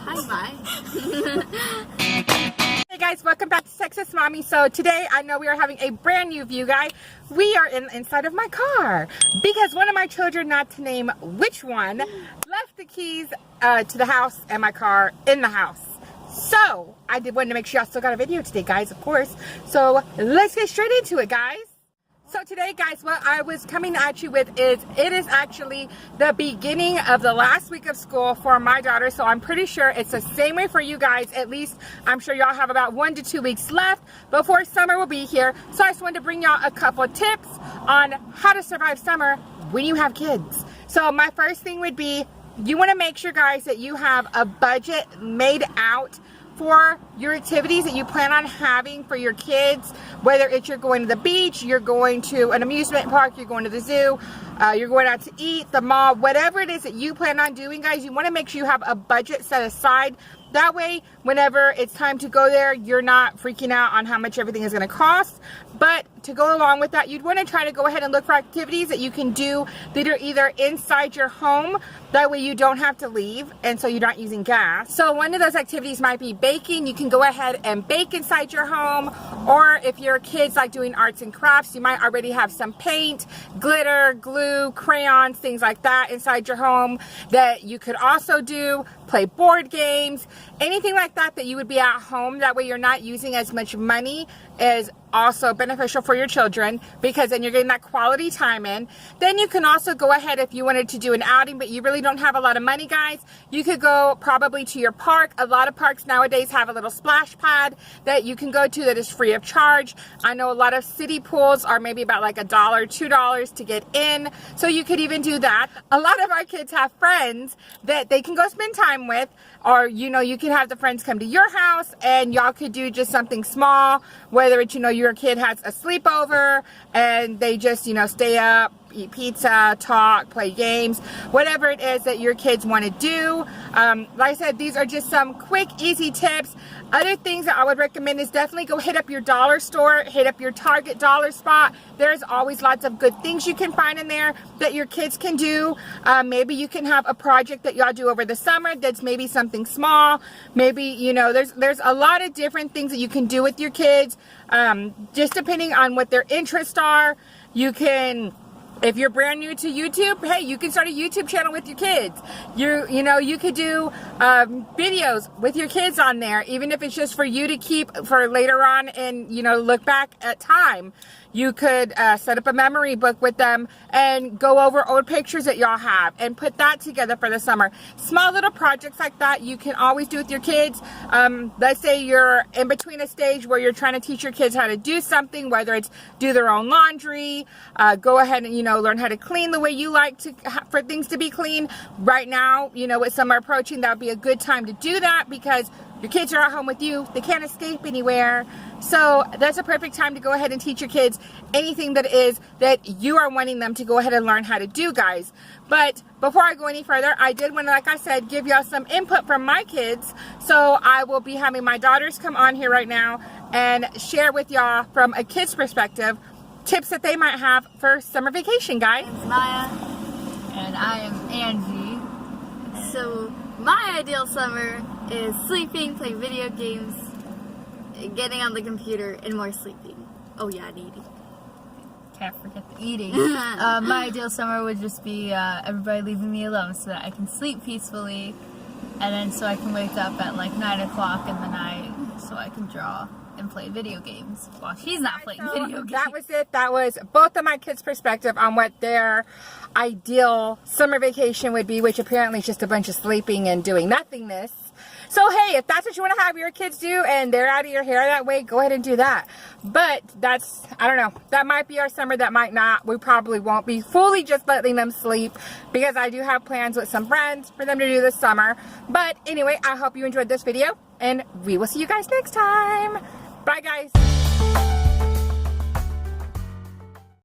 Hi, bye. Hey guys, welcome back to Texas Mommy. So today I know we are having a brand new view, guys. We are inside of my car because one of my children, not to name which one, left the keys to the house and my car in the house. So I wanted to make sure y'all still got a video today, guys, of course. So let's get straight into it, guys. So today, guys, what I was coming at you with is, it is actually the beginning of the last week of school for my daughter. So I'm pretty sure it's the same way for you guys. At least I'm sure y'all have about 1 to 2 weeks left before summer will be here. So I just wanted to bring y'all a couple of tips on how to survive summer when you have kids. So my first thing would be, you want to make sure, guys, that you have a budget made out for your activities that you plan on having for your kids, whether it's you're going to the beach, you're going to an amusement park, you're going to the zoo, you're going out to eat, the mall, whatever it is that you plan on doing, guys, you want to make sure you have a budget set aside. That way, whenever it's time to go there, you're not freaking out on how much everything is going to cost. But to go along with that, you'd want to try to go ahead and look for activities that you can do that are either inside your home. That way you don't have to leave, and so you're not using gas. So one of those activities might be baking. You can go ahead and bake inside your home. Or if your kids like doing arts and crafts, you might already have some paint, glitter, glue, crayons, things like that inside your home that you could also do. Play board games, anything like that that you would be at home. That way you're not using as much money, is also beneficial for your children, because then you're getting that quality time in. Then you can also go ahead, if you wanted to do an outing but you really don't have a lot of money, guys, you could go probably to your park. A lot of parks nowadays have a little splash pad that you can go to that is free of charge. I know a lot of city pools are maybe about like $1, $2 to get in, so you could even do that. A lot of our kids have friends that they can go spend time with, or you know, you can have the friends come to your house and y'all could do just something small, whether it's, you know, your kid has a sleepover and they just, you know, stay up, eat pizza, talk, play games, whatever it is that your kids want to do. Like I said, these are just some quick, easy tips. Other things that I would recommend is definitely go hit up your dollar store, hit up your Target dollar spot. There's always lots of good things you can find in there that your kids can do. Maybe you can have a project that y'all do over the summer that's maybe something small. Maybe, you know, there's a lot of different things that you can do with your kids, just depending on what their interests are. You can, if you're brand new to YouTube, hey, you can start a YouTube channel with your kids. You know, you could do videos with your kids on there, even if it's just for you to keep for later on and, you know, look back at time. You could set up a memory book with them and go over old pictures that y'all have and put that together for the summer. Small little projects like that you can always do with your kids. Let's say you're in between a stage where you're trying to teach your kids how to do something, whether it's do their own laundry, go ahead and, you know, learn how to clean the way you like to for things to be clean. Right now, you know, with summer approaching, that would be a good time to do that because your kids are at home with you. They can't escape anywhere. So that's a perfect time to go ahead and teach your kids anything that is that you are wanting them to go ahead and learn how to do, guys. But before I go any further, I did want to, like I said, give y'all some input from my kids. So I will be having my daughters come on here right now and share with y'all from a kid's perspective tips that they might have for summer vacation, guys. It's Maya. And I am Angie. So my ideal summer is sleeping, playing video games, getting on the computer, and more sleeping. Oh yeah, and eating. Can't forget the eating. My ideal summer would just be everybody leaving me alone so that I can sleep peacefully, and then so I can wake up at like 9 o'clock in the night so I can draw and play video games while she's not playing video games. That was it. That was both of my kids' perspective on what their ideal summer vacation would be, which apparently is just a bunch of sleeping and doing nothingness. So hey, if that's what you want to have your kids do and they're out of your hair that way, go ahead and do that. But that's, I don't know, that might be our summer, that might not. We probably won't be fully just letting them sleep because I do have plans with some friends for them to do this summer. But anyway, I hope you enjoyed this video and we will see you guys next time. Bye guys.